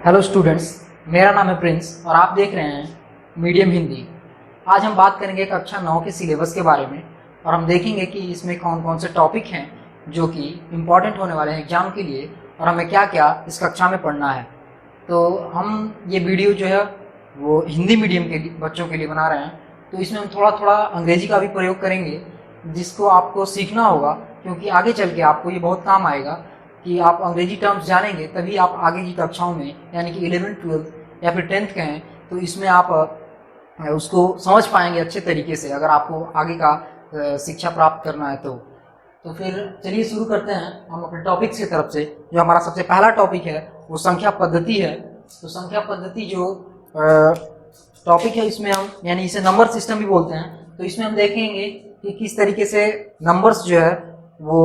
Hello students, मेरा नाम है प्रिंस और आप देख रहे हैं मीडियम हिंदी। आज हम बात करेंगे कक्षा 9 के सिलेबस के बारे में और हम देखेंगे कि इसमें कौन कौन से टॉपिक हैं जो कि इम्पॉर्टेंट होने वाले हैं एग्ज़ाम के लिए और हमें क्या क्या इस कक्षा में पढ़ना है। तो हम ये वीडियो जो है वो हिंदी मीडियम के बच्चों के लिए बना रहे हैं, तो इसमें हम थोड़ा थोड़ा अंग्रेजी का भी प्रयोग करेंगे जिसको आपको सीखना होगा, क्योंकि आगे चल के आपको ये बहुत काम आएगा कि आप अंग्रेजी टर्म्स जानेंगे तभी आप आगे की कक्षाओं में यानी कि 11th 12th या फिर 10th के हैं तो इसमें आप उसको समझ पाएंगे अच्छे तरीके से, अगर आपको आगे का शिक्षा प्राप्त करना है तो फिर चलिए शुरू करते हैं हम अपने टॉपिक्स की तरफ से। जो हमारा सबसे पहला टॉपिक है वो संख्या पद्धति है। तो संख्या पद्धति जो टॉपिक है इसमें हम यानी इसे नंबर सिस्टम भी बोलते हैं। तो इसमें हम देखेंगे कि किस तरीके से नंबर्स जो है वो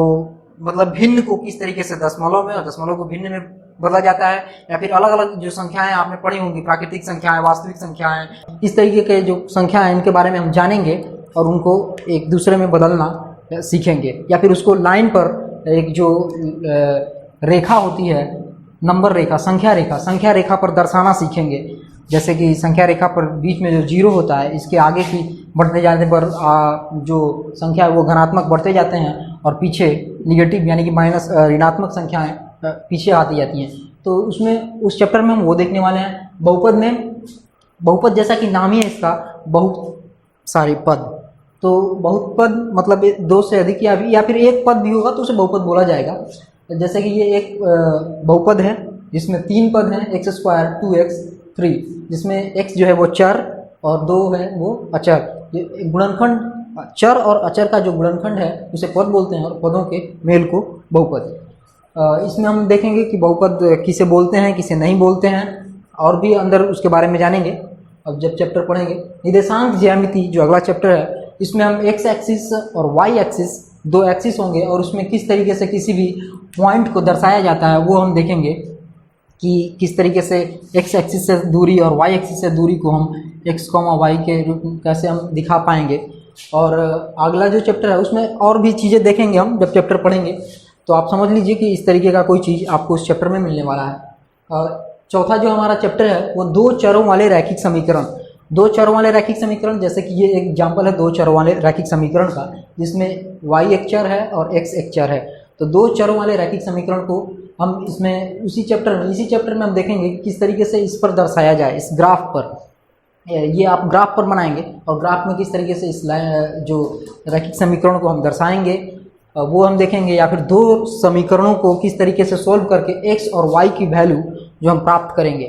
मतलब भिन्न को किस तरीके से दशमलव में और दशमलव को भिन्न में बदला जाता है, या फिर अलग अलग जो संख्याएं आपने पढ़ी होंगी, प्राकृतिक संख्याएं, वास्तविक संख्याएं, इस तरीके के जो संख्या हैं इनके बारे में हम जानेंगे और उनको एक दूसरे में बदलना सीखेंगे, या फिर उसको लाइन पर एक जो रेखा होती है नंबर रेखा, संख्या रेखा पर दर्शाना सीखेंगे। जैसे कि संख्या रेखा पर बीच में जो जीरो होता है इसके आगे की बढ़ते जाने पर जो संख्या है वो धनात्मक बढ़ते जाते हैं और पीछे निगेटिव यानी कि माइनस ऋणात्मक संख्याएं पीछे आती जाती हैं। तो उसमें उस चैप्टर में हम वो देखने वाले हैं। बहुपद में, बहुपद जैसा कि नाम ही है इसका, बहुत सारे पद, तो बहुत पद मतलब दो से अधिक या फिर एक पद भी होगा तो उसे बहुपद बोला जाएगा। जैसे कि ये एक बहुपद है जिसमें 3 पद हैं, x स्क्वायर 2x 3, जिसमें x जो है वो चर और 2 है वो अचर। गुणनखंड चर और अचर का जो गुणनखंड है उसे पद बोलते हैं और पदों के मेल को बहुपद। इसमें हम देखेंगे कि बहुपद किसे बोलते हैं किसे नहीं बोलते हैं और भी अंदर उसके बारे में जानेंगे अब जब चैप्टर पढ़ेंगे। निर्देशांक ज्यामिति जो अगला चैप्टर है इसमें हम x एक्सिस और y एक्सिस, 2 एक्सिस होंगे और उसमें किस तरीके से किसी भी पॉइंट को दर्शाया जाता है वो हम देखेंगे कि किस तरीके से x एक्सिस से दूरी और y एक्सिस से दूरी को हम x, y के रूप में कैसे हम दिखा पाएंगे। और अगला जो चैप्टर है उसमें और भी चीज़ें देखेंगे हम जब चैप्टर पढ़ेंगे। तो आप समझ लीजिए कि इस तरीके का कोई चीज़ आपको उस चैप्टर में मिलने वाला है। और चौथा जो हमारा चैप्टर है वो 2 चरों वाले रैखिक समीकरण। 2 चरों वाले रैखिक समीकरण, जैसे कि ये एक एग्जाम्पल है 2 चरों वाले रैखिक समीकरण का, जिसमें y एक चर है और x एक चर है। तो 2 चरों वाले रैखिक समीकरण को हम इसमें इसी चैप्टर में हम देखेंगे किस तरीके से इस पर दर्शाया जाए, इस ग्राफ पर। ये आप ग्राफ पर बनाएंगे और ग्राफ में किस तरीके से इस जो रैखिक समीकरण को हम दर्शाएंगे वो हम देखेंगे, या फिर 2 समीकरणों को किस तरीके से सोल्व करके x और y की वैल्यू जो हम प्राप्त करेंगे।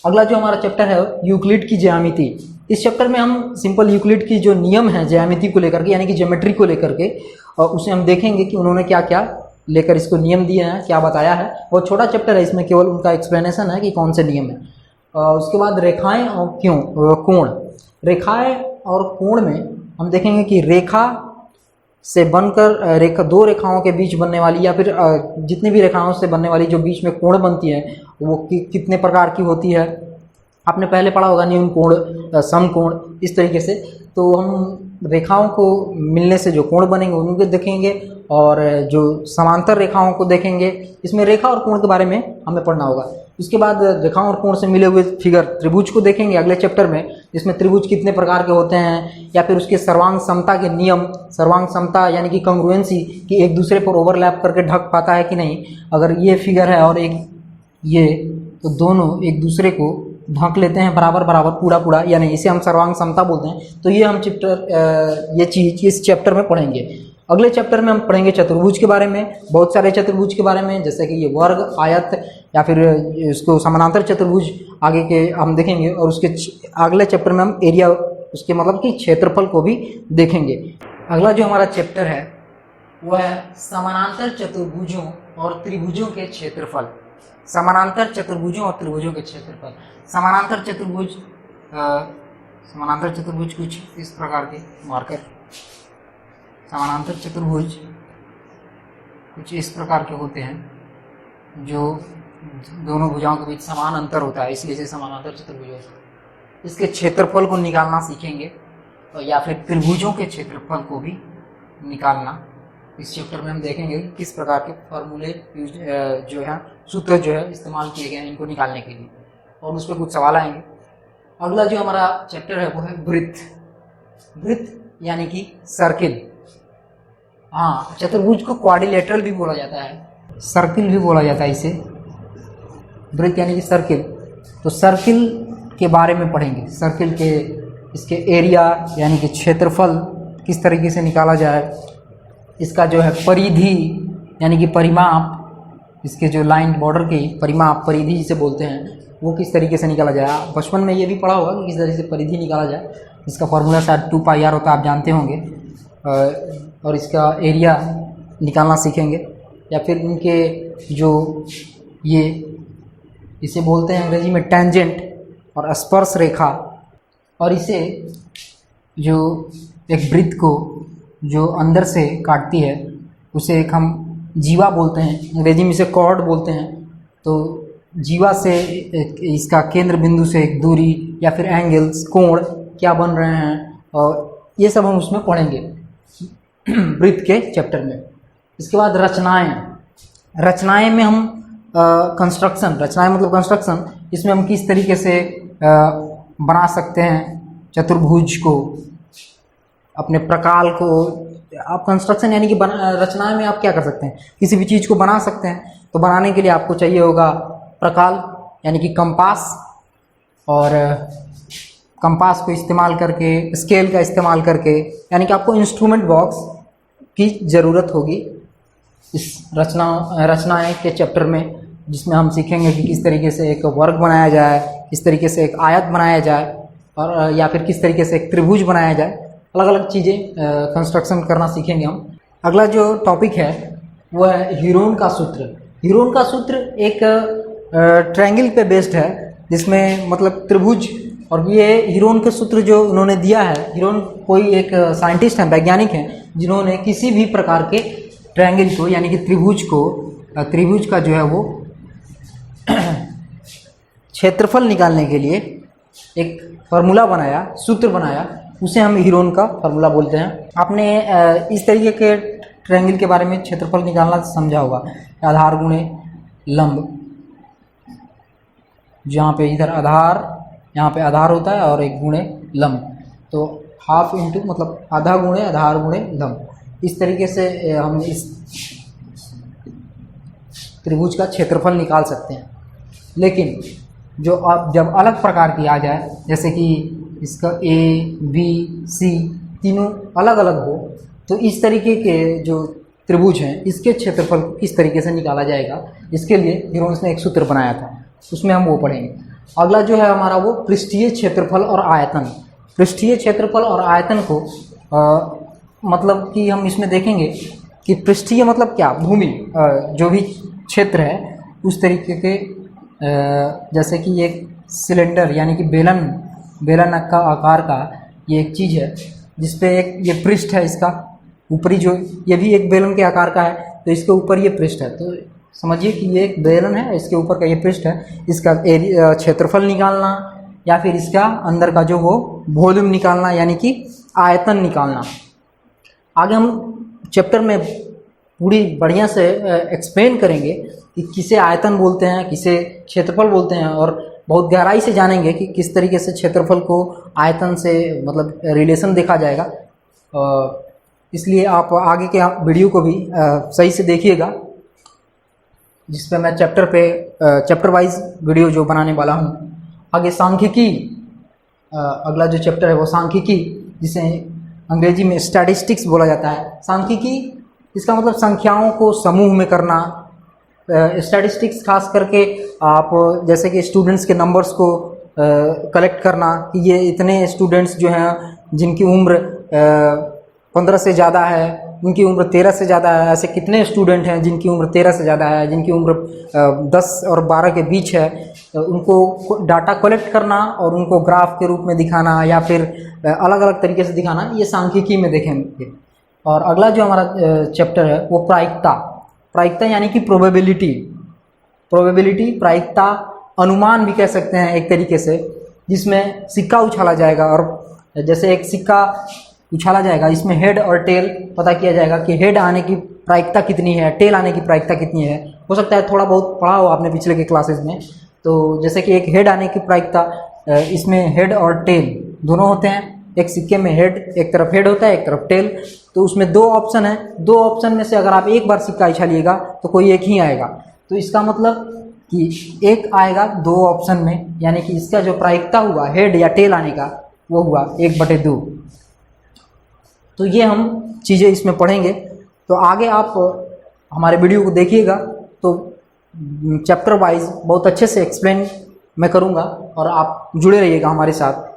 अगला जो हमारा चैप्टर है यूक्लिड की ज्यामिति। इस चैप्टर में हम सिंपल यूक्लिड की जो नियम है ज्यामिति को लेकर के यानी कि ज्योमेट्री को लेकर के उसे हम देखेंगे कि उन्होंने क्या क्या लेकर इसको नियम दिए हैं, क्या बताया है। बहुत छोटा चैप्टर है, इसमें केवल उनका एक्सप्लेनेशन है कि कौन से नियम है। उसके बाद रेखाएं और कोण। रेखाएं और कोण में हम देखेंगे कि रेखा से बनकर 2 रेखाओं के बीच बनने वाली या फिर जितनी भी रेखाओं से बनने वाली जो बीच में कोण बनती है वो कितने प्रकार की होती है। आपने पहले पढ़ा होगा न्यून कोण, समकोण, इस तरीके से। तो हम रेखाओं को मिलने से जो कोण बनेंगे उनको देखेंगे और जो समांतर रेखाओं को देखेंगे। इसमें रेखा और कोण के बारे में हमें पढ़ना होगा। उसके बाद रेखाओं और कोण से मिले हुए फिगर त्रिभुज को देखेंगे अगले चैप्टर में, जिसमें त्रिभुज कितने प्रकार के होते हैं या फिर उसके सर्वांग समता के नियम, सर्वांग समता यानी कि कंग्रुएंसी कि एक दूसरे पर ओवरलैप करके ढक पाता है कि नहीं। अगर ये फिगर है और एक ये, तो दोनों एक दूसरे को ढक लेते हैं बराबर बराबर पूरा, यानी इसे हम सर्वांग समता बोलते हैं। तो ये हम ये चीज़ इस चैप्टर में पढ़ेंगे। अगले चैप्टर में हम पढ़ेंगे चतुर्भुज के बारे में, बहुत सारे चतुर्भुज के बारे में, जैसे कि ये वर्ग, आयत या फिर इसको समानांतर चतुर्भुज आगे के हम देखेंगे। और उसके अगले चैप्टर में हम एरिया, उसके मतलब कि क्षेत्रफल को भी देखेंगे। अगला जो हमारा चैप्टर है वह है समानांतर चतुर्भुजों और त्रिभुजों के क्षेत्रफल। समानांतर चतुर्भुजों और त्रिभुजों के क्षेत्रफल। समानांतर चतुर्भुज कुछ इस प्रकार के मार्कर, समानांतर चतुर्भुज कुछ इस प्रकार के होते हैं जो दोनों भुजाओं के बीच समान अंतर होता है, इसलिए इसे समानांतर चतुर्भुज होता है। इसके क्षेत्रफल को निकालना सीखेंगे और या फिर त्रिभुजों के क्षेत्रफल को भी निकालना इस चैप्टर में हम देखेंगे किस प्रकार के फॉर्मूले जो है, सूत्र जो है इस्तेमाल किए गए हैं इनको निकालने के लिए। और उस पर कुछ सवाल आएंगे। अगला जो हमारा चैप्टर है वो है वृत्त। वृत्त यानी कि सर्किल। हाँ, चतुर्भुज को क्वाड्रिलेटरल भी बोला जाता है, सर्किल भी बोला जाता है इसे। वृत्त यानी कि सर्किल। तो सर्किल के बारे में पढ़ेंगे। सर्किल के इसके एरिया यानी कि क्षेत्रफल किस तरीके से निकाला जाए, इसका जो है परिधि यानी कि परिमाप, इसके जो लाइन बॉर्डर की परिमाप परिधि जिसे बोलते हैं वो किस तरीके से निकाला जाए। बचपन में ये भी पढ़ा होगा कि किस तरीके से परिधि निकाला जाए। इसका फॉर्मूला शायद 2πr होता है, आप जानते होंगे। और इसका एरिया निकालना सीखेंगे। या फिर इनके जो ये इसे बोलते हैं अंग्रेजी में टेंजेंट और स्पर्श रेखा। और इसे जो एक वृत्त को जो अंदर से काटती है उसे एक हम जीवा बोलते हैं, अंग्रेजी में इसे कॉर्ड बोलते हैं। तो जीवा से इसका केंद्र बिंदु से एक दूरी या फिर एंगल्स कोण क्या बन रहे हैं, और ये सब हम उसमें पढ़ेंगे वृत्त के चैप्टर में। इसके बाद रचनाएं। रचनाएं में हम कंस्ट्रक्शन, रचनाएं मतलब कंस्ट्रक्शन, इसमें हम किस तरीके से बना सकते हैं चतुर्भुज को, अपने प्रकाल को। आप कंस्ट्रक्शन यानी कि रचनाएं में आप क्या कर सकते हैं, किसी भी चीज़ को बना सकते हैं। तो बनाने के लिए आपको चाहिए होगा प्रकाल यानी कि कंपास, और कंपास को इस्तेमाल करके, स्केल का इस्तेमाल करके, यानी कि आपको इंस्ट्रूमेंट बॉक्स की ज़रूरत होगी इस रचनाएं के चैप्टर में, जिसमें हम सीखेंगे कि किस तरीके से एक वर्ग बनाया जाए, किस तरीके से एक आयत बनाया जाए, और या फिर किस तरीके से एक त्रिभुज बनाया जाए। अलग अलग चीज़ें कंस्ट्रक्शन करना सीखेंगे हम। अगला जो टॉपिक है वो है हीरोन का सूत्र। हीरोन का सूत्र एक ट्रायंगल पे बेस्ड है, जिसमें मतलब त्रिभुज। और ये हीरोन के सूत्र जो उन्होंने दिया है, हीरोन कोई एक साइंटिस्ट हैं, वैज्ञानिक हैं, जिन्होंने किसी भी प्रकार के ट्रायंगल को यानी कि त्रिभुज का जो है वो क्षेत्रफल निकालने के लिए एक फार्मूला बनाया, सूत्र बनाया, उसे हम हीरोन का फार्मूला बोलते हैं। आपने इस तरीके के ट्रायंगल के बारे में क्षेत्रफल निकालना समझा होगा, आधार गुणे लंब, जहाँ पे इधर आधार, यहाँ पे आधार होता है और एक गुणे लंब, तो हाफ इंटू मतलब आधा गुणे आधार गुणे लंब। इस तरीके से हम इस त्रिभुज का क्षेत्रफल निकाल सकते हैं। लेकिन जो अब जब अलग प्रकार की आ जाए, जैसे कि इसका A, B, C तीनों अलग अलग हो, तो इस तरीके के जो त्रिभुज हैं इसके क्षेत्रफल को किस तरीके से निकाला जाएगा, इसके लिए हीरोन ने एक सूत्र बनाया था, उसमें हम वो पढ़ेंगे। अगला जो है हमारा वो पृष्ठीय क्षेत्रफल और आयतन। पृष्ठीय क्षेत्रफल और आयतन को मतलब कि हम इसमें देखेंगे कि पृष्ठीय मतलब क्या, भूमि, जो भी क्षेत्र है उस तरीके के, जैसे कि एक सिलेंडर यानी कि बेलन का आकार का ये एक चीज़ है, जिसपे एक ये पृष्ठ है, इसका ऊपरी जो ये भी एक बेलन के आकार का है, तो इसके ऊपर ये पृष्ठ है। तो समझिए कि ये एक बेलन है, इसके ऊपर का ये पृष्ठ है। इसका क्षेत्रफल निकालना या फिर इसका अंदर का जो वो वॉल्यूम निकालना यानी कि आयतन निकालना। आगे हम चैप्टर में पूरी बढ़िया से एक्सप्लेन करेंगे कि किसे आयतन बोलते हैं, किसे क्षेत्रफल बोलते हैं, और बहुत गहराई से जानेंगे कि किस तरीके से क्षेत्रफल को आयतन से मतलब रिलेशन देखा जाएगा। इसलिए आप आगे के वीडियो को भी सही से देखिएगा, जिस पे मैं चैप्टर वाइज वीडियो जो बनाने वाला हूँ। आगे सांख्यिकी, अगला जो चैप्टर है वो सांख्यिकी, जिसे अंग्रेजी में स्टैटिस्टिक्स बोला जाता है। सांख्यिकी इसका मतलब संख्याओं को समूह में करना। स्टैटिस्टिक्स खास करके आप जैसे कि स्टूडेंट्स के नंबर्स को कलेक्ट करना, कि ये इतने स्टूडेंट्स जो हैं जिनकी उम्र 15 से ज़्यादा है, उनकी उम्र 13 से ज़्यादा है, ऐसे कितने स्टूडेंट हैं जिनकी उम्र 13 से ज़्यादा है, जिनकी उम्र 10 और 12 के बीच है, उनको डाटा कलेक्ट करना और उनको ग्राफ के रूप में दिखाना या फिर अलग अलग तरीके से दिखाना, ये सांख्यिकी में देखेंगे। और अगला जो हमारा चैप्टर है वो प्रायिकता यानी कि प्रोबेबिलिटी, प्रायिकता, अनुमान भी कह सकते हैं एक तरीके से, जिसमें सिक्का उछाला जाएगा। और जैसे एक सिक्का उछाला जाएगा, इसमें हेड और टेल पता किया जाएगा कि हेड आने की प्रायिकता कितनी है, टेल आने की प्रायिकता कितनी है। हो सकता है थोड़ा बहुत पढ़ा हो आपने पिछले के क्लासेस में, तो जैसे कि एक हेड आने की प्रायिकता, इसमें हेड और टेल दोनों होते हैं। एक सिक्के में हेड, एक तरफ हेड होता है एक तरफ टेल। तो उसमें दो ऑप्शन है, दो ऑप्शन में से अगर आप एक बार सिक्का उछालिएगा तो कोई एक ही आएगा। तो इसका मतलब कि एक आएगा दो ऑप्शन में, यानी कि इसका जो प्रायिकता हुआ हेड या टेल आने का वो हुआ 1/2। तो ये हम चीज़ें इसमें पढ़ेंगे। तो आगे आप हमारे वीडियो को देखिएगा तो चैप्टर वाइज बहुत अच्छे से एक्सप्लेन मैं करूँगा और आप जुड़े रहिएगा हमारे साथ।